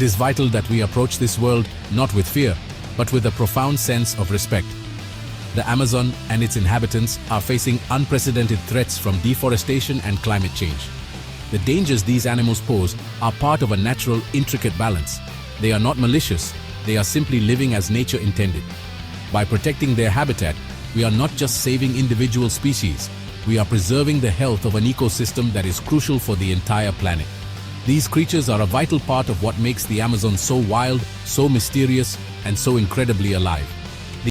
It is vital that we approach this world not with fear, but with a profound sense of respect. The Amazon and its inhabitants are facing unprecedented threats from deforestation and climate change. The dangers these animals pose are part of a natural, intricate balance. They are not malicious, they are simply living as nature intended. By protecting their habitat, we are not just saving individual species, we are preserving the health of an ecosystem that is crucial for the entire planet. These creatures are a vital part of what makes the Amazon so wild, so mysterious, and so incredibly alive.